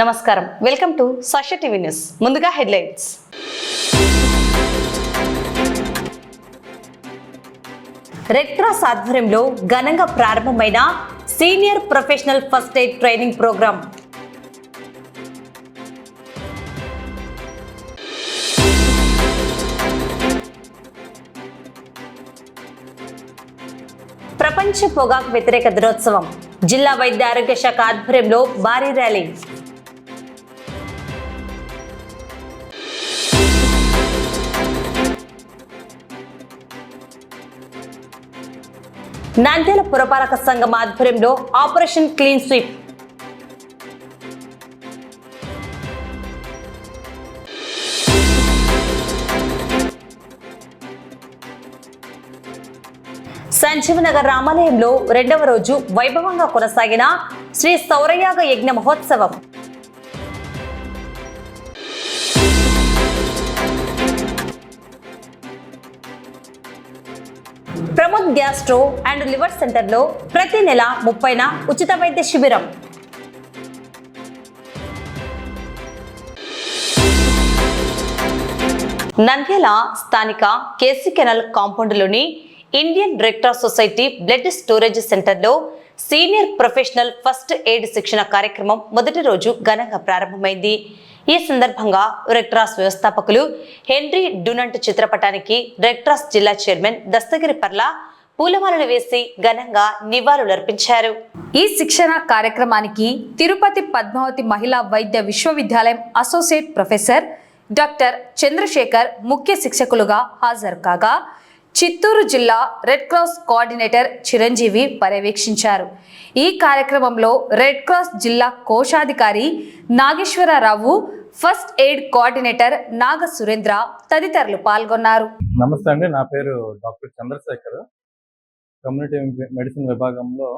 నమస్కారం, welcome to Sakshi TV news. ముందుగా headlines. Red cross ఆధ్వర్యంలో ఘనంగా ప్రారంభమైన senior professional first aid training programme. ప్రపంచ పొగాకు వ్యతిరేక దినోత్సవం. జిల్లా వైద్య ఆరోగ్య శాఖ ఆధ్వర్యంలో భారీ ర్యాలీ. నంద్యాల పురపాలక సంఘం ఆధ్వర్యంలో ఆపరేషన్ క్లీన్ స్వీప్. సంజీవనగర్ రామాలయంలో రెండవ రోజు వైభవంగా కొనసాగిన శ్రీ సౌరయాగ యజ్ఞ మహోత్సవం. ప్రమోద్ గ్యాస్ట్రో అండ్ లివర్ సెంటర్లో ప్రతి నెల 30న ఉచిత వైద్య శిబిరం. నంద్యాల స్థానిక కేసీ కెనాల్ కాంపౌండ్లోని Indian red cross society blood storage సెంటర్లో సీనియర్ ప్రొఫెషనల్ ఫస్ట్ ఎయిడ్ శిక్షణ కార్యక్రమం మొదటి రోజు ఘనంగా ప్రారంభమైంది. ఈ సందర్భంగా రెడ్ క్రాస్ వ్యవస్థాపకులు హెన్రీ డునంట్ చిత్రపటానికి రెడ్ క్రాస్ జిల్లా చైర్మన్ దస్తగిరి పర్ల పూలమాలలు వేసి ఘనంగా నివాళులర్పించారు. ఈ శిక్షణ కార్యక్రమానికి తిరుపతి పద్మావతి మహిళా వైద్య విశ్వవిద్యాలయం అసోసియేట్ ప్రొఫెసర్ డాక్టర్ చంద్రశేఖర్ ముఖ్య శిక్షకులుగా హాజరు కాగా, చిత్తూరు జిల్లా రెడ్ క్రాస్ కోఆర్డినేటర్ చిరంజీవి పర్యవేక్షించారు. ఈ కార్యక్రమంలో రెడ్ క్రాస్ జిల్లా కోశాధికారి నాగేశ్వరరావు, ఫస్ట్ ఎయిడ్ కోఆర్డినేటర్ నాగ సురేంద్ర తదితరులు పాల్గొన్నారు. నమస్తే అండి, నా పేరు డాక్టర్ చంద్రశేఖర్. కమ్యూనిటీ మెడిసిన్ విభాగంలో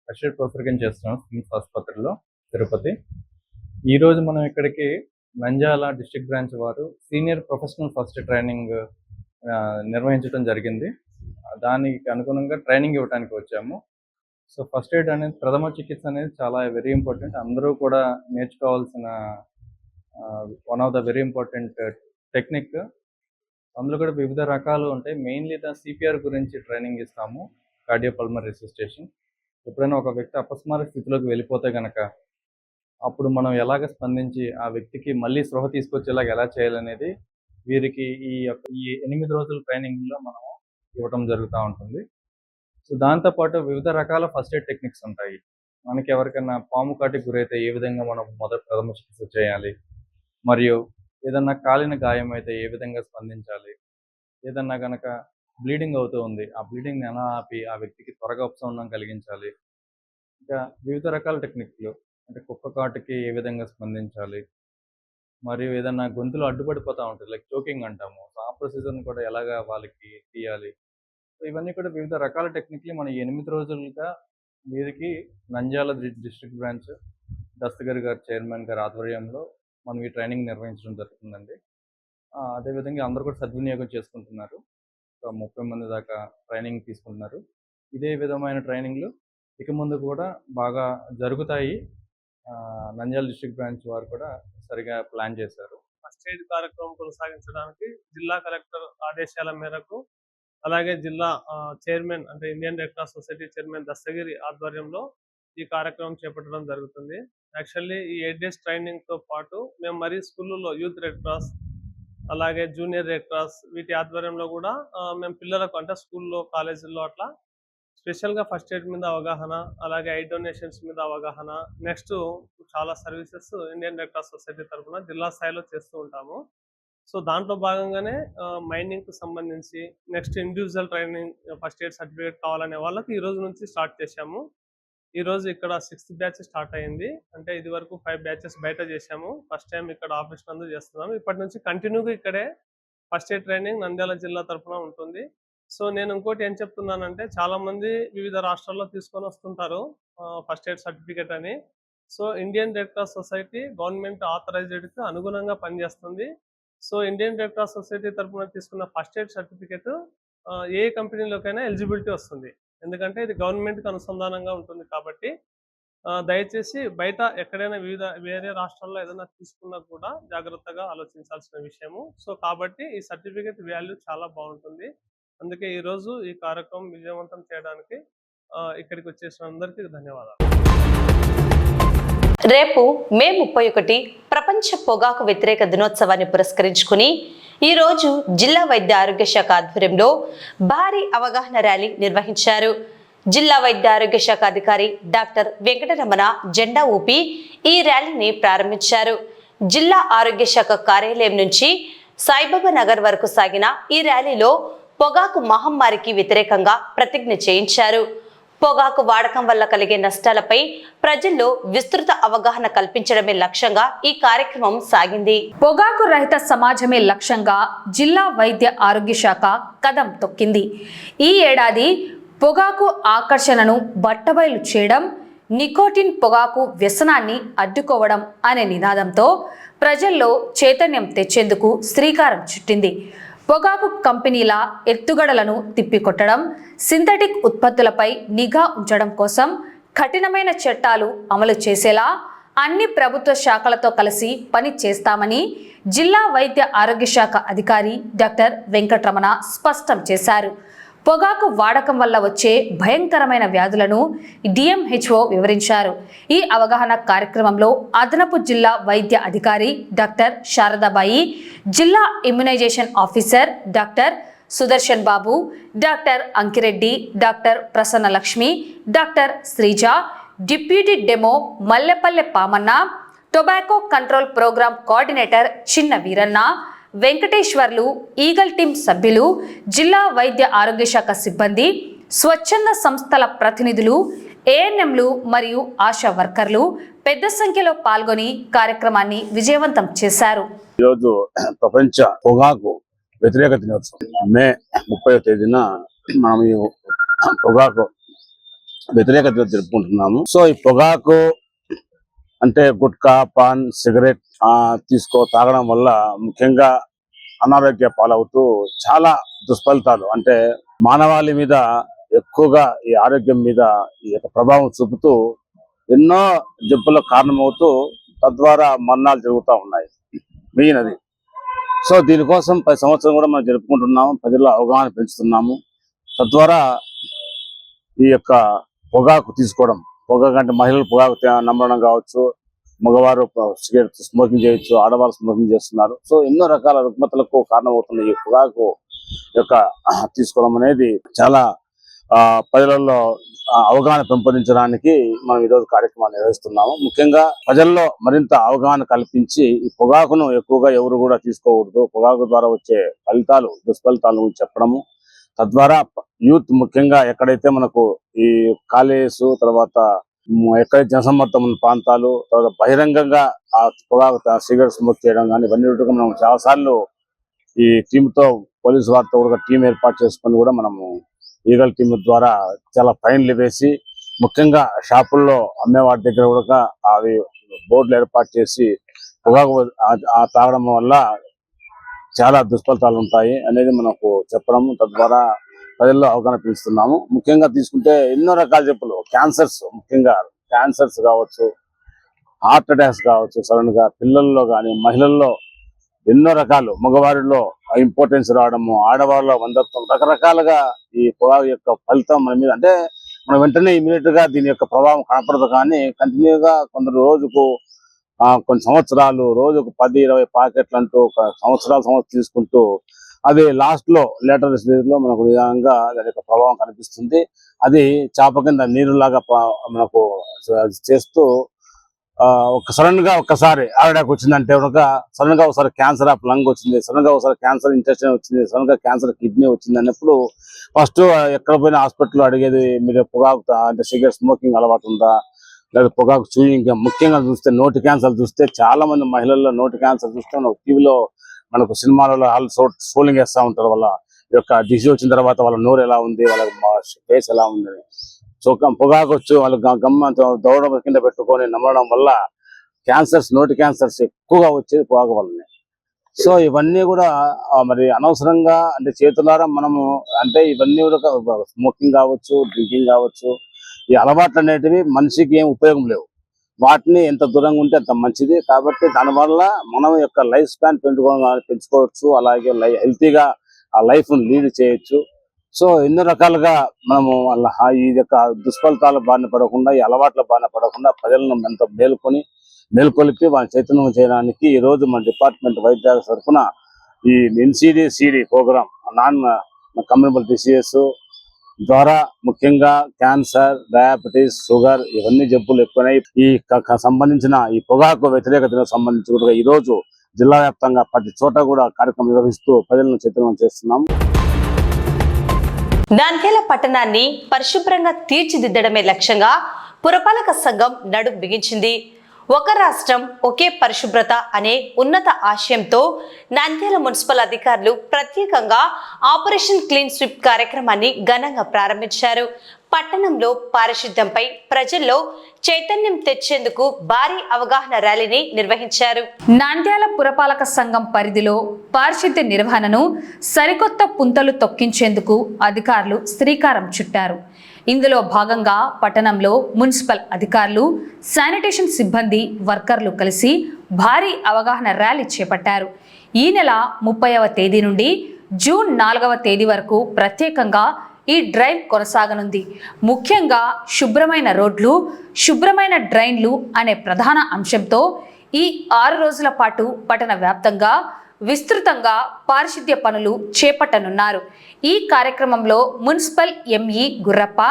అసిస్టెంట్ ప్రొఫెసర్గా చేస్తున్నాను స్కిమ్స్ ఆసుపత్రిలో తిరుపతి. ఈరోజు మనం ఇక్కడికి నంద్యాల డిస్ట్రిక్ట్ బ్రాంచ్ వారు సీనియర్ ప్రొఫెషనల్ ఫస్ట్ ట్రైనింగ్ నిర్వహించడం జరిగింది. దానికి అనుగుణంగా ట్రైనింగ్ ఇవ్వడానికి వచ్చాము. సో ఫస్ట్ ఎయిడ్ అనేది, ప్రథమ చికిత్స అనేది చాలా వెరీ ఇంపార్టెంట్. అందరూ కూడా నేర్చుకోవాల్సిన one of the very important technique. అందులో కూడా వివిధ రకాలు ఉంటాయి. మెయిన్లీ సిపిఆర్ గురించి ట్రైనింగ్ ఇస్తాము, కార్డియోపల్మనరీ రెసిస్టేషన్. ఎప్పుడైనా ఒక వ్యక్తి అపస్మారక స్థితిలోకి వెళ్ళిపోతే కనుక అప్పుడు మనం ఎలాగ స్పందించి ఆ వ్యక్తికి మళ్ళీ స్పృహ తీసుకొచ్చేలాగా ఎలా చేయాలనేది వీరికి ఈ 8 రోజుల ట్రైనింగ్లో మనం ఇవ్వటం జరుగుతూ ఉంటుంది. సో దాంతోపాటు వివిధ రకాల ఫస్ట్ ఎయిడ్ టెక్నిక్స్ ఉంటాయి. మనకి ఎవరికైనా పాము కాటికి గురైతే ఏ విధంగా మనం ప్రథమ చికిత్స చేయాలి, మరియు ఏదన్నా కాలిన గాయం అయితే ఏ విధంగా స్పందించాలి, ఏదన్నా కనుక బ్లీడింగ్ అవుతూ ఉంది, ఆ బ్లీడింగ్ని ఎలా ఆపి ఆ వ్యక్తికి త్వరగా ఉపశమనం కలిగించాలి. ఇంకా వివిధ రకాల టెక్నిక్లు, అంటే కుక్క కాటుకి ఏ విధంగా స్పందించాలి, మరియు ఏదన్నా గొంతులో అడ్డుపడిపోతూ ఉంటుంది, లైక్ చోకింగ్ అంటాము, ఆ ప్రొసీజర్ని కూడా ఎలాగా వాళ్ళకి తీయాలి. సో ఇవన్నీ కూడా వివిధ రకాల టెక్నిక్లు మన 8 రోజులుగా వీరికి నంద్యాల డిస్ట్రిక్ట్ బ్రాంచ్ దస్తగిరి గారు చైర్మన్ గారి ఆధ్వర్యంలో మనం ఈ ట్రైనింగ్ నిర్వహించడం జరుగుతుందండి. అదేవిధంగా అందరూ కూడా సద్వినియోగం చేసుకుంటున్నారు. ఒక 30 మంది దాకా ట్రైనింగ్ తీసుకుంటున్నారు. ఇదే విధమైన ట్రైనింగ్లు ఇక ముందు కూడా బాగా జరుగుతాయి. నంద్యాల డిస్ట్రిక్ట్ బ్రాంచ్ వారు కూడా సరిగా ప్లాన్ చేశారు. ఫస్ట్ ఎయిడ్ కార్యక్రమం కొనసాగించడానికి జిల్లా కలెక్టర్ ఆదేశాల మేరకు, అలాగే జిల్లా చైర్మన్ అంటే Indian red cross society chairman Dastagiri ఆధ్వర్యంలో ఈ కార్యక్రమం చేపట్టడం జరుగుతుంది. యాక్చువల్లీ ఈ 8 days ట్రైనింగ్తో పాటు మేము మరి స్కూళ్ళలో యూత్ రెడ్ క్రాస్, అలాగే జూనియర్ రెడ్ క్రాస్ వీటి ఆధ్వర్యంలో కూడా మేము పిల్లలకు అంటే స్కూల్లో, కాలేజీల్లో అట్లా స్పెషల్గా ఫస్ట్ ఎయిడ్ మీద అవగాహన, అలాగే ఐ డొనేషన్స్ మీద అవగాహన, నెక్స్ట్ చాలా services Indian red cross society తరఫున జిల్లా స్థాయిలో చేస్తూ ఉంటాము. సో దాంట్లో భాగంగానే మైనింగ్కు సంబంధించి next individual training first aid certificate కావాలనే వాళ్ళకి ఈ రోజు నుంచి స్టార్ట్ చేశాము. ఈరోజు ఇక్కడ 6th బ్యాచ్ స్టార్ట్ అయింది. అంటే ఇది వరకు 5 బ్యాచెస్ బయట చేశాము. ఫస్ట్ టైం ఇక్కడ ఆఫీస్ నందు చేస్తున్నాము. ఇప్పటి నుంచి కంటిన్యూగా ఇక్కడే ఫస్ట్ ఎయిడ్ ట్రైనింగ్ నంద్యాల జిల్లా తరఫున ఉంటుంది. సో నేను ఇంకోటి ఏం చెప్తున్నానంటే, చాలామంది వివిధ రాష్ట్రాల్లో తీసుకొని వస్తుంటారు ఫస్ట్ ఎయిడ్ సర్టిఫికేట్ అని. So Indian red cross society government ఆథరైజ్డ్కి అనుగుణంగా పనిచేస్తుంది. So Indian red cross society తరఫున తీసుకున్న ఫస్ట్ ఎయిడ్ సర్టిఫికేట్ ఏ కంపెనీలోకైనా ఎలిజిబిలిటీ వస్తుంది. ఎందుకంటే ఇది గవర్నమెంట్కి అనుసంధానంగా ఉంటుంది కాబట్టి దయచేసి బయట ఎక్కడైనా వేరే రాష్ట్రాల్లో ఏదైనా తీసుకున్నా కూడా జాగ్రత్తగా ఆలోచించాల్సిన విషయము. సో కాబట్టి ఈ సర్టిఫికేట్ వాల్యూ చాలా బాగుంటుంది. అందుకే ఈరోజు ఈ కార్యక్రమం విజయవంతం చేయడానికి ఇక్కడికి వచ్చేసిన అందరికీ ధన్యవాదాలు. రేపు మే 31 ప్రపంచ పొగాకు వ్యతిరేక దినోత్సవాన్ని పురస్కరించుకుని ఈ రోజు జిల్లా వైద్య ఆరోగ్య శాఖ ఆధ్వర్యంలో భారీ అవగాహన ర్యాలీ నిర్వహించారు. జిల్లా వైద్య ఆరోగ్య శాఖ అధికారి డాక్టర్ వెంకటరమణ జెండా ఊపి ఈ ర్యాలీని ప్రారంభించారు. జిల్లా ఆరోగ్య శాఖ కార్యాలయం నుంచి సాయిబాబా నగర్ వరకు సాగిన ఈ ర్యాలీలో పొగాకు మహమ్మారికి వ్యతిరేకంగా ప్రతిజ్ఞ చేయించారు. పొగాకు వాడకం వల్ల కలిగే నష్టాలపై ప్రజల్లో విస్తృత అవగాహన కల్పించడమే లక్ష్యంగా ఈ కార్యక్రమం సాగింది. పొగాకు రహిత సమాజమే లక్ష్యంగా జిల్లా వైద్య ఆరోగ్య శాఖ కదం తొక్కింది. ఈ ఏడాది పొగాకు ఆకర్షణను బట్టబయలు చేయడం, నికోటిన్ పొగాకు వ్యసనాన్ని అడ్డుకోవడం అనే నినాదంతో ప్రజల్లో చైతన్యం తెచ్చేందుకు శ్రీకారం చుట్టింది. పొగాకు కంపెనీల ఎత్తుగడలను తిప్పికొట్టడం, సింథటిక్ ఉత్పత్తులపై నిఘా ఉంచడం కోసం కఠినమైన చట్టాలు అమలు చేసేలా అన్ని ప్రభుత్వ శాఖలతో కలిసి పని చేస్తామని జిల్లా వైద్య ఆరోగ్య శాఖ అధికారి డాక్టర్ వెంకటరమణ స్పష్టం చేశారు. పొగాకు వాడకం వల్ల వచ్చే భయంకరమైన వ్యాధులను DMHO వివరించారు. ఈ అవగాహన కార్యక్రమంలో అదనపు జిల్లా వైద్య అధికారి డాక్టర్ శారదాబాయి, జిల్లా immunisation officer doctor Sudarshan Babu, doctor Ankireddy, doctor Prasannalakshmi, doctor Sreeja, deputy demo Mallepalle Pamanna, tobacco control programme coordinator Chinna Veeranna, Venkateswarlu, eagle team సభ్యులు, జిల్లా వైద్య ఆరోగ్య శాఖ సిబ్బంది, స్వచ్ఛంద సంస్థల ప్రతినిధులు, ANMలు మరియు ఆశా వర్కర్లు పెద్ద సంఖ్యలో పాల్గొని కార్యక్రమాన్ని విజయవంతం చేశారు. ఈరోజు ప్రపంచ పొగాకు వ్యతిరేక దినోత్సవం మే 30వ తేదీన మనం ఈ పొగాకు వ్యతిరేక దినోత్సవం జరుపుకుంటున్నాము. సో ఈ పొగాకు అంటే గుట్కా, పాన్, సిగరెట్ తాగడం వల్ల ముఖ్యంగా అనారోగ్య పాలవుతూ చాలా దుష్ఫలితాలు అంటే మానవాళి మీద ఎక్కువగా ఈ ఆరోగ్యం మీద ఈ యొక్క ప్రభావం చూపుతూ ఎన్నో జబ్బులకు కారణమవుతూ తద్వారా మరణాలు జరుగుతూ ఉన్నాయి. మెయిన్ అది. సో దీనికోసం 10 సంవత్సరం కూడా మనం జరుపుకుంటున్నాము. ప్రజల్లో అవగాహన పెంచుతున్నాము. తద్వారా ఈ యొక్క పొగాకు తీసుకోవడం, పొగాకు అంటే మహిళలు పొగాకు నమ్మడం కావచ్చు, మగవారు సిగరెట్ స్మోకింగ్ చేయొచ్చు, ఆడవాళ్ళు స్మోకింగ్ చేస్తున్నారు. సో ఎన్నో రకాల రుగ్మతలకు కారణమవుతుంది ఈ పొగాకు యొక్క తీసుకోవడం అనేది. చాలా ప్రజలలో అవగాహన పెంపొందించడానికి మనం ఈరోజు కార్యక్రమాన్ని నిర్వహిస్తున్నాము. ముఖ్యంగా ప్రజల్లో మరింత అవగాహన కల్పించి ఈ పొగాకును ఎక్కువగా ఎవరు కూడా తీసుకోకూడదు, పొగాకు ద్వారా వచ్చే దుష్ఫలితాల గురించి చెప్పడము, తద్వారా యూత్ ముఖ్యంగా ఎక్కడైతే మనకు ఈ కాలేజెస్, తర్వాత ఎక్కడైతే జనసమ్మర్దం ఉన్న ప్రాంతాలు, తర్వాత బహిరంగంగా ఆ పొగాకు సిగరెట్ స్మోక్ చేయడం కానీ ఇవన్నీ మనం చాలాసార్లు ఈ టీంతో పోలీసు వారితో కూడా టీం ఏర్పాటు చేసుకొని కూడా మనము ఈగల్ టీం ద్వారా చాలా ఫైన్లు వేసి, ముఖ్యంగా షాపుల్లో అమ్మే వాటి దగ్గర కూడా అవి బోర్డులు ఏర్పాటు చేసి పొగాకు తాగడం వల్ల చాలా దుష్ఫలితాలు ఉంటాయి అనేది మనకు చెప్పడం, తద్వారా ప్రజల్లో అవగాహన పెంచుతున్నాము. ముఖ్యంగా తీసుకుంటే ఎన్నో రకాల జబ్బులు, ముఖ్యంగా క్యాన్సర్స్ కావచ్చు, హార్ట్ అటాక్స్ కావచ్చు, సడన్ గా పిల్లల్లో కానీ మహిళల్లో ఎన్నో రకాలు, మగవారిలో ఇంపార్టెన్స్ రావడము, ఆడవారిలో వందత్వం, రకరకాలుగా ఈ పొగాకు యొక్క ఫలితం మన మీద అంటే మనం వెంటనే ఇమీడియట్ గా దీని యొక్క ప్రభావం కనపడదు. కానీ కంటిన్యూగా కొందరు రోజుకు కొన్ని సంవత్సరాలు, రోజుకు 10-20 ప్యాకెట్లు అంటూ సంవత్సరాలు తీసుకుంటూ అది లాస్ట్ లో లేటర్ స్టేజ్ లో మనకు నిజంగా దాని యొక్క ప్రభావం కనిపిస్తుంది. అది చాప కింద నీరులాగా మనకు చేస్తూ సడన్ గా ఒక్కసారి హార్ట్ అటాక్ వచ్చిందంటే సడన్ గా ఒకసారి క్యాన్సర్ ఆఫ్ లంగ్ వచ్చింది, సడన్ గా ఒకసారి క్యాన్సర్ ఇంటెస్టైన్ వచ్చింది, సడన్ గా క్యాన్సర్ కిడ్నీ వచ్చింది అన్నప్పుడు ఫస్ట్ ఎక్కడ పోయినా హాస్పిటల్లో అడిగేది మీరు పొగాకు అంటే సిగరెట్ స్మోకింగ్ అలవాటు ఉందా, లేదా పొగాకు చూయింగ్. ముఖ్యంగా చూస్తే నోటి క్యాన్సర్ చూస్తే చాలా మంది మహిళల్లో నోటి క్యాన్సర్ చూస్తే టీవీలో మనకు సినిమాలలో సోలింగ్ వేస్తూ ఉంటారు. వాళ్ళ యొక్క డిసీజ్ వచ్చిన తర్వాత వాళ్ళ నోరు ఎలా ఉంది, వాళ్ళ ఫేస్ ఎలా ఉంది. సో పొగాకు వచ్చు వాళ్ళు గమ్మ దౌడ కింద పెట్టుకొని నమ్మడం వల్ల నోటి క్యాన్సర్స్ ఎక్కువగా వచ్చేది పొగాకు వల్లనే. సో ఇవన్నీ కూడా మరి అనవసరంగా అంటే చేతులారా మనము అంటే ఇవన్నీ కూడా స్మోకింగ్ కావచ్చు, డ్రింకింగ్ కావచ్చు, ఈ అలవాట్లు అనేటివి మనిషికి ఏం ఉపయోగం లేవు. వాటిని ఎంత దూరంగా ఉంటే అంత మంచిది. కాబట్టి దానివల్ల మనం యొక్క లైఫ్ స్పాన్ పెంచుకోవచ్చు, అలాగే హెల్తీగా ఆ లైఫ్ లీడ్ చేయొచ్చు. సో ఎన్నో రకాలుగా మనము ఈ యొక్క దుష్ఫలితాల బారిన పడకుండా, ఈ అలవాట్ల బారిన పడకుండా ప్రజలను ఎంతో మేల్కొలిపి వాళ్ళ చైతన్యం చేయడానికి ఈ రోజు మన డిపార్ట్మెంట్ వైద్య తరఫున ఈ NCD-CD ప్రోగ్రామ్ నాన్ కమ్యూనిబుల్ డిసీజెస్ ద్వారా ముఖ్యంగా క్యాన్సర్, డయాబెటీస్, షుగర్ ఇవన్నీ జబ్బులు ఎక్కువై ఈ సంబంధించిన ఈ పొగాకు వ్యతిరేకతకు సంబంధించి కూడా ఈ రోజు జిల్లా వ్యాప్తంగా ప్రతి చోట కూడా కార్యక్రమం నిర్వహిస్తూ ప్రజలను చైతన్యం చేస్తున్నాం. నంద్యాల పట్టణాన్ని పరిశుభ్రంగా తీర్చిదిద్దడమే లక్ష్యంగా పురపాలక సంఘం నడుం బిగించింది. ఒక రాష్ట్రం ఒకే పరిశుభ్రత అనే ఉన్నత ఆశయంతో నంద్యాల మున్సిపల్ అధికారులు ప్రత్యేకంగా ఆపరేషన్ క్లీన్ స్వీప్ కార్యక్రమాన్ని ఘనంగా ప్రారంభించారు. పట్టణంలో పారిశుద్ధ్యంపై ప్రజల్లో చైతన్యం తెచ్చేందుకు భారీ అవగాహన ర్యాలీని నిర్వహించారు. నంద్యాల పురపాలక సంఘం పరిధిలో పారిశుద్ధ్య నిర్వహణను సరికొత్త పుంతలు తొక్కించేందుకు అధికారులు శ్రీకారం చుట్టారు. ఇందులో భాగంగా పట్టణంలో మున్సిపల్ అధికారులు, శానిటేషన్ సిబ్బంది, వర్కర్లు కలిసి భారీ అవగాహన ర్యాలీ చేపట్టారు. ఈ నెల 30వ తేదీ నుండి జూన్ 4వ తేదీ వరకు ప్రత్యేకంగా ఈ డ్రైవ్ కొనసాగనుంది. ముఖ్యంగా శుభ్రమైన రోడ్లు, శుభ్రమైన డ్రైన్లు అనే ప్రధాన అంశంతో ఈ 6 రోజుల పాటు పట్టణ వ్యాప్తంగా విస్తృతంగా పారిశుద్ధ్య పనులు చేపట్టనున్నారు. ఈ కార్యక్రమంలో మున్సిపల్ ME గుర్రప్ప,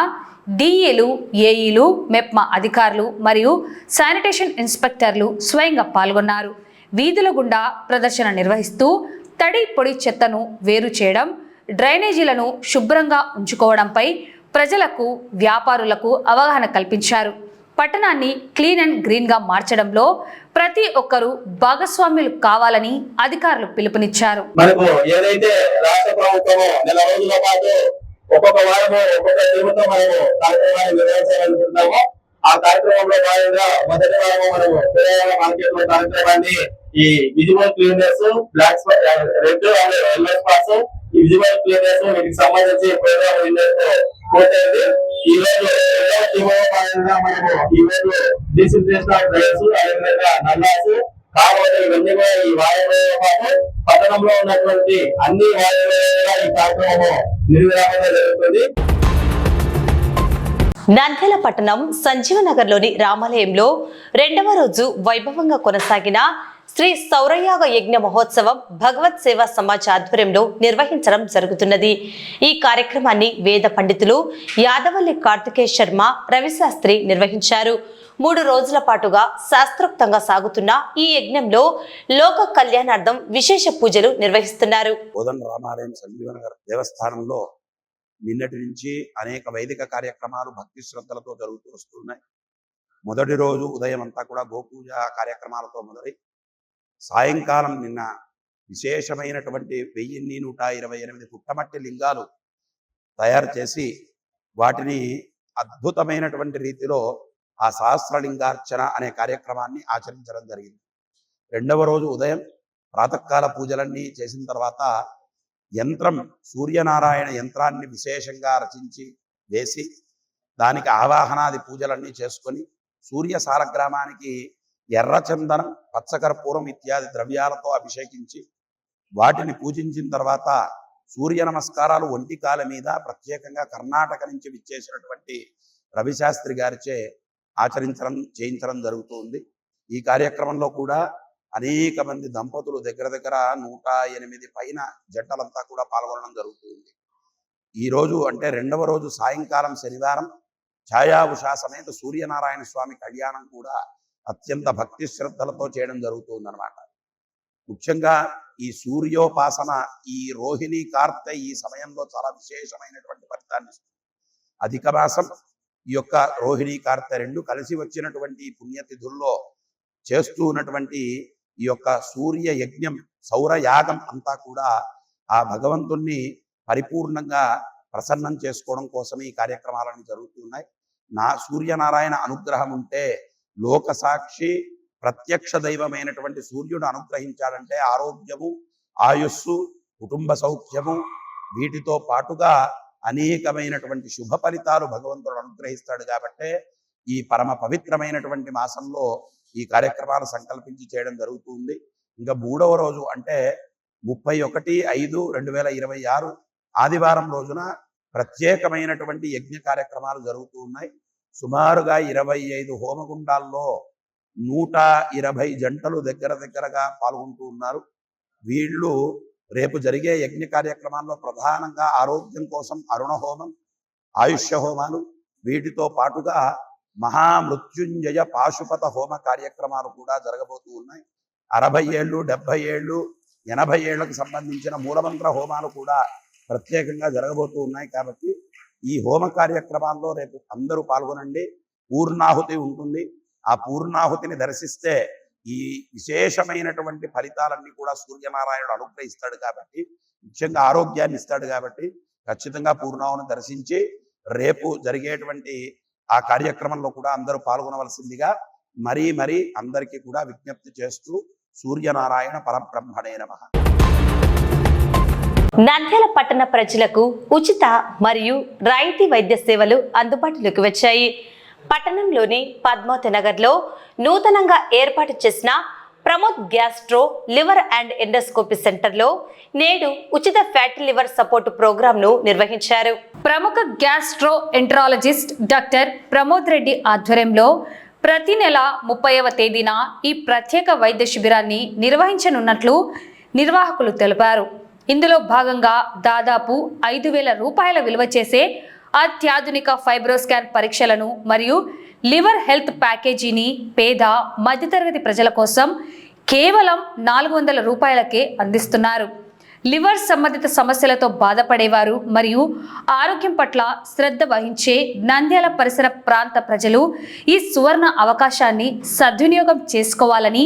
DEలు, AEలు, మెప్మా అధికారులు మరియు శానిటేషన్ ఇన్స్పెక్టర్లు స్వయంగా పాల్గొన్నారు. వీధుల గుండా ప్రదర్శన నిర్వహిస్తూ తడి పొడి చెత్తను వేరు చేయడం, డ్రైనేజీలను శుభ్రంగా ఉంచుకోవడంపై ప్రజలకు, వ్యాపారులకు అవగాహన కల్పించారు. పట్టణాన్ని క్లీన్ అండ్ గ్రీన్గా మార్చడంలో ప్రతి ఒక్కరూ భాగస్వాములు కావాలని అధికారులు పిలుపునిచ్చారు. మనకు ఏదైతే రాష్ట్ర ప్రభుత్వము నెల రోజుల పాటు ఒక్కొక్క వారము ఒక్కొక్క టీముతో మనము కార్యక్రమాన్ని నిర్వహించాలనుకుంటున్నాము. ఆ కార్యక్రమంలో భాగంగా మొదటి వారము మనము కూరగాయల మార్కెట్ లో కార్యక్రమాన్ని ఈ visible cleaners, black red and yellow spots, ఈ విజిబుల్ క్లీనర్స్ వీటికి సంబంధించి ప్రోగ్రామ్ పూర్తయింది. ఈ రోజు భాగంగా మనము ఈ రోజు డిసిన్ఫెక్షన్ ఆఫ్ డ్రైన్స్, అదేవిధంగా నల్లాస్, కాబట్టి ఇవన్నీ కూడా ఈ వాయువులతో పాటు పట్టణంలో ఉన్నటువంటి అన్ని వాయువులు ఈ కార్యక్రమం నిర్విరామంగా జరుగుతుంది. నంద్యాల పట్టణం సంజీవనగర్లోని రామాలయంలో 2వ రోజు వైభవంగా కొనసాగిన శ్రీ సౌరయాగ యజ్ఞ మహోత్సవం భగవత్ సేవా సమాజ్ ఆధ్వర్యంలో నిర్వహించడం జరుగుతున్నది. ఈ కార్యక్రమాన్ని వేద పండితులు యాదవల్లి కార్తికేయ శర్మ, రవిశాస్త్రి నిర్వహించారు. 3 రోజుల పాటుగా శాస్త్రోక్తంగా సాగుతున్న ఈ యజ్ఞంలో లోక కళ్యాణార్థం విశేష పూజలు నిర్వహిస్తున్నారు. రామాలయం సంజీవనగర్ దేవస్థానంలో నిన్నటి నుంచి అనేక వైదిక కార్యక్రమాలు భక్తి శ్రద్ధలతో జరుగుతూ వస్తున్నాయి. మొదటి రోజు ఉదయం అంతా కూడా గోపూజ కార్యక్రమాలతో మొదలై సాయంకాలం నిన్న విశేషమైనటువంటి 1128 పుట్టమట్టి లింగాలు తయారు చేసి వాటిని అద్భుతమైనటువంటి రీతిలో ఆ సహస్రలింగార్చన అనే కార్యక్రమాన్ని ఆచరించడం జరిగింది. 2వ రోజు ఉదయం ప్రాతకాల పూజలన్నీ చేసిన తర్వాత యంత్రం, సూర్యనారాయణ యంత్రాన్ని విశేషంగా రచించి వేసి దానికి ఆవాహనాది పూజలన్నీ చేసుకొని సూర్య సాలగ్రామానికి ఎర్రచందనం, పచ్చకర్పూరం ఇత్యాది ద్రవ్యాలతో అభిషేకించి వాటిని పూజించిన తర్వాత సూర్య నమస్కారాలు ఒంటికాల మీద ప్రత్యేకంగా కర్ణాటక నుంచి విచ్చేసినటువంటి రవిశాస్త్రి గారిచే చేయించడం జరుగుతుంది. ఈ కార్యక్రమంలో కూడా అనేక మంది దంపతులు దగ్గర 108 పైన జంటలంతా కూడా పాల్గొనడం జరుగుతుంది. ఈ రోజు అంటే 2వ రోజు సాయంకాలం శనివారం ఛాయా ఉషా సమేత సూర్యనారాయణ స్వామి కళ్యాణం కూడా అత్యంత భక్తి శ్రద్ధలతో చేయడం జరుగుతుందన్నమాట. ముఖ్యంగా ఈ సూర్యోపాసన ఈ రోహిణి కార్తె ఈ సమయంలో చాలా విశేషమైనటువంటి ఫలితాన్ని ఇస్తుంది. అధిక మాసం ఈ యొక్క రోహిణి కార్తె 2 కలిసి వచ్చినటువంటి పుణ్యతిథుల్లో చేస్తూ ఉన్నటువంటి ఈ యొక్క సూర్య యజ్ఞం, సౌరయాగం అంతా కూడా ఆ భగవంతుణ్ణి పరిపూర్ణంగా ప్రసన్నం చేసుకోవడం కోసమే ఈ కార్యక్రమాలను జరుగుతున్నాయి. సూర్యనారాయణ అనుగ్రహం ఉంటే లోక సాక్షి ప్రత్యక్ష దైవమైనటువంటి సూర్యుడు అనుగ్రహించాడంటే ఆరోగ్యము, ఆయుస్సు, కుటుంబ సౌఖ్యము వీటితో పాటుగా అనేకమైనటువంటి శుభ ఫలితాలు భగవంతుడు అనుగ్రహిస్తాడు. కాబట్టే ఈ పరమ పవిత్రమైనటువంటి మాసంలో ఈ కార్యక్రమాలు సంకల్పించి చేయడం జరుగుతుంది. ఇంకా 3వ రోజు అంటే 31/5/2026 ఆదివారం రోజున ప్రత్యేకమైనటువంటి యజ్ఞ కార్యక్రమాలు జరుగుతూ ఉన్నాయి. సుమారుగా 25 హోమగుండాల్లో 120 జంటలు దగ్గరగా పాల్గొంటూ ఉన్నారు. వీళ్ళు రేపు జరిగే యజ్ఞ కార్యక్రమాల్లో ప్రధానంగా ఆరోగ్యం కోసం అరుణ హోమం, ఆయుష్య హోమాలు, వీటితో పాటుగా మహామృత్యుంజయ పాశుపత హోమ కార్యక్రమాలు కూడా జరగబోతూ ఉన్నాయి. 60 ఏళ్ళు, 70 ఏళ్ళు, 80 ఏళ్లకు సంబంధించిన మూలమంత్ర హోమాలు కూడా ప్రత్యేకంగా జరగబోతూ ఉన్నాయి. కాబట్టి ఈ హోమ కార్యక్రమాల్లో రేపు అందరూ పాల్గొనండి. పూర్ణాహుతి ఉంటుంది. ఆ పూర్ణాహుతిని దర్శిస్తే ఈ విశేషమైనటువంటి ఫలితాలన్నీ కూడా సూర్యనారాయణుడు అనుగ్రహిస్తాడు. కాబట్టి ముఖ్యంగా ఆరోగ్యాన్ని ఇస్తాడు. కాబట్టి ఖచ్చితంగా పూర్ణాహుని దర్శించి రేపు జరిగేటువంటి ఆ కార్యక్రమంలో కూడా అందరూ పాల్గొనవలసిందిగా మరీ అందరికీ కూడా విజ్ఞప్తి చేస్తూ సూర్యనారాయణ పరబ్రహ్మణే నమః. నంద్యాల పట్టణ ప్రజలకు ఉచిత మరియు రాయితీ వైద్య సేవలు అందుబాటులోకి వచ్చాయి. పట్టణంలోని పద్మావతి నగర్లో నూతనంగా ఏర్పాటు చేసిన Pramod gastro liver and endoscopy సెంటర్లో నేడు ఉచిత ఫ్యాటీ లివర్ సపోర్ట్ ప్రోగ్రాంను నిర్వహించారు. ప్రముఖ gastro enterologist doctor Pramod Reddy ఆధ్వర్యంలో ప్రతి నెల 30వ తేదీన ఈ ప్రత్యేక వైద్య శిబిరాన్ని నిర్వహించనున్నట్లు నిర్వాహకులు తెలిపారు. ఇందులో భాగంగా దాదాపు 5,000 రూపాయల విలువ చేసే అత్యాధునిక ఫైబ్రోస్కాన్ పరీక్షలను మరియు లివర్ హెల్త్ ప్యాకేజీని పేద మధ్యతరగతి ప్రజల కోసం కేవలం 400 రూపాయలకే అందిస్తున్నారు. లివర్ సంబంధిత సమస్యలతో బాధపడేవారు మరియు ఆరోగ్యం పట్ల శ్రద్ధ వహించే నంద్యాల పరిసర ప్రాంత ప్రజలు ఈ సువర్ణ అవకాశాన్ని సద్వినియోగం చేసుకోవాలని,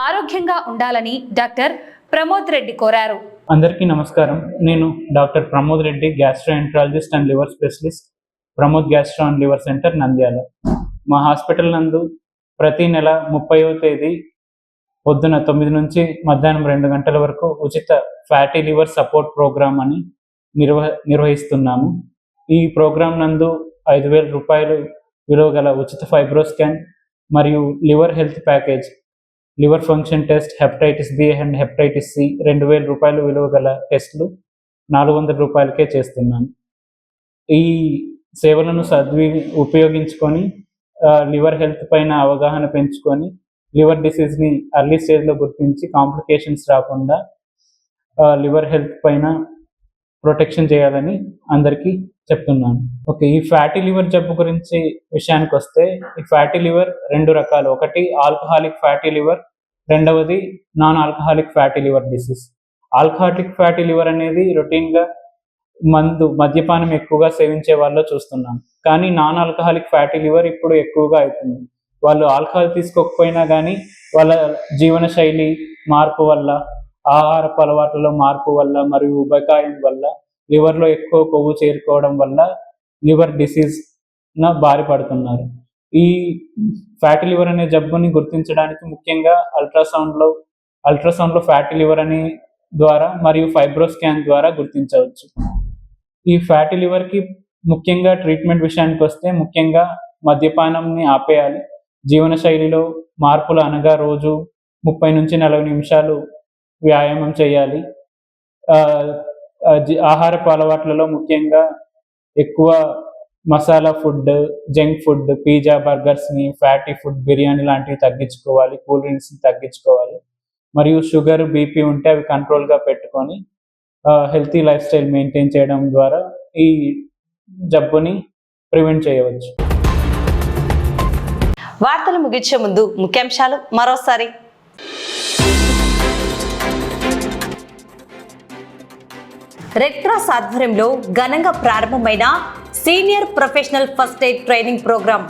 ఆరోగ్యంగా ఉండాలని డాక్టర్ ప్రమోద్ రెడ్డి కోరారు. అందరికీ నమస్కారం. నేను doctor Pramod Reddy, gastroenterologist and liver specialist, Pramod gastro and liver centre Nandyal. మా హాస్పిటల్ నందు ప్రతి నెల 30వ తేదీ పొద్దున 9 నుంచి మధ్యాహ్నం 2 గంటల వరకు ఉచిత ఫ్యాటీ లివర్ సపోర్ట్ ప్రోగ్రామ్ అని నిర్వహిస్తున్నాము. ఈ ప్రోగ్రాం నందు 5,000 రూపాయలు విలువ గల ఉచిత ఫైబ్రోస్కాన్ మరియు liver health package, liver function test, hepatitis B and hepatitis C 2,000 రూపాయలు విలువ గల టెస్టులు 400 రూపాయలకే చేస్తున్నాను. ఈ సేవలను ఉపయోగించుకొని లివర్ హెల్త్ పైన అవగాహన పెంచుకొని లివర్ డిసీజ్ని అర్లీ స్టేజ్లో గుర్తించి కాంప్లికేషన్స్ రాకుండా లివర్ హెల్త్ పైన ప్రొటెక్షన్ చేయాలని అందరికీ చెప్తున్నాను. ఓకే, ఈ ఫ్యాటీ లివర్ జబ్బు గురించి విషయానికి వస్తే, ఈ ఫ్యాటీ లివర్ 2 రకాలు. ఒకటి ఆల్కహాలిక్ ఫ్యాటీ లివర్, రెండవది non alcoholic fatty liver disease. Alcoholic fatty liver అనేది రొటీన్గా మద్యపానం ఎక్కువగా సేవించే వాళ్ళలో చూస్తున్నాం. కానీ నాన్ ఆల్కహాలిక్ ఫ్యాటీ లివర్ ఇప్పుడు ఎక్కువగా అవుతుంది. వాళ్ళు ఆల్కహాల్ తీసుకోకపోయినా కానీ వాళ్ళ జీవన శైలి మార్పు వల్ల, ఆహారపు అలవాట్లలో మార్పు వల్ల మరియు ఉబకాయం వల్ల లివర్లో ఎక్కువ కొవ్వు చేరుకోవడం వల్ల లివర్ డిసీజ్ బారిపడుతున్నారు. ఈ ఫ్యాటీ లివర్ అనే జబ్బుని గుర్తించడానికి ముఖ్యంగా అల్ట్రాసౌండ్లో ఫ్యాటీ లివర్ అనే ద్వారా మరియు ఫైబ్రోస్కాన్ ద్వారా గుర్తించవచ్చు. ఈ ఫ్యాటీ లివర్కి ముఖ్యంగా ట్రీట్మెంట్ విషయానికి వస్తే, ముఖ్యంగా మద్యపానంని ఆపేయాలి. జీవన శైలిలో మార్పులు అనగా రోజు 30 నుంచి 40 నిమిషాలు వ్యాయామం చేయాలి. ఆహారపు అలవాట్లలో ముఖ్యంగా ఎక్కువ masala food, junk food, pizza, బర్గర్స్ని, ఫ్యాటీ ఫుడ్, బిర్యానీ లాంటివి తగ్గించుకోవాలి. కూల్ డ్రింక్స్ని తగ్గించుకోవాలి. మరియు షుగర్, బీపీ ఉంటే అవి కంట్రోల్గా పెట్టుకొని హెల్తీ లైఫ్ స్టైల్ మెయింటైన్ చేయడం ద్వారా ఈ జబ్బుని ప్రివెంట్ చేయవచ్చు. వార్తలు ముగించే ముందు ముఖ్యాంశాలు మరోసారి. రెడ్ క్రాస్ ఆధ్వర్యంలో ఘనంగా ప్రారంభమైన senior professional first aid training programme.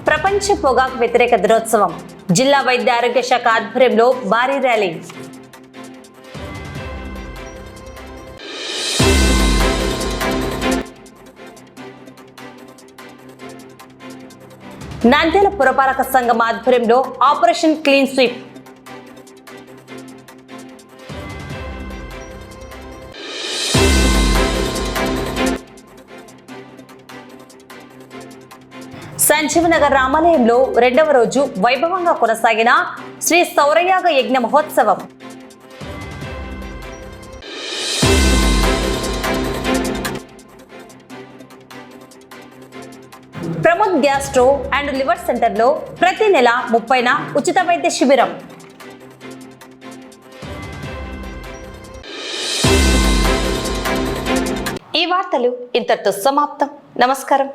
ప్రపంచ పొగాకు వ్యతిరేక దినోత్సవం. జిల్లా వైద్య ఆరోగ్య శాఖ ఆధ్వర్యంలో భారీ ర్యాలీ. నంద్యాల పురపాలక సంఘం ఆధ్వర్యంలో ఆపరేషన్ క్లీన్ స్వీప్. సంజీవనగర్ రామాలయంలో 2వ రోజు వైభవంగా కొనసాగిన శ్రీ సౌరయాగ యజ్ఞ మహోత్సవం. ప్రమోద్ గ్యాస్ట్రో అండ్ లివర్ సెంటర్లో ప్రతి నెల 30న ఉచిత వైద్య శిబిరం. ఈ వార్తలు ఇంతటితో సమాప్తం. నమస్కారం.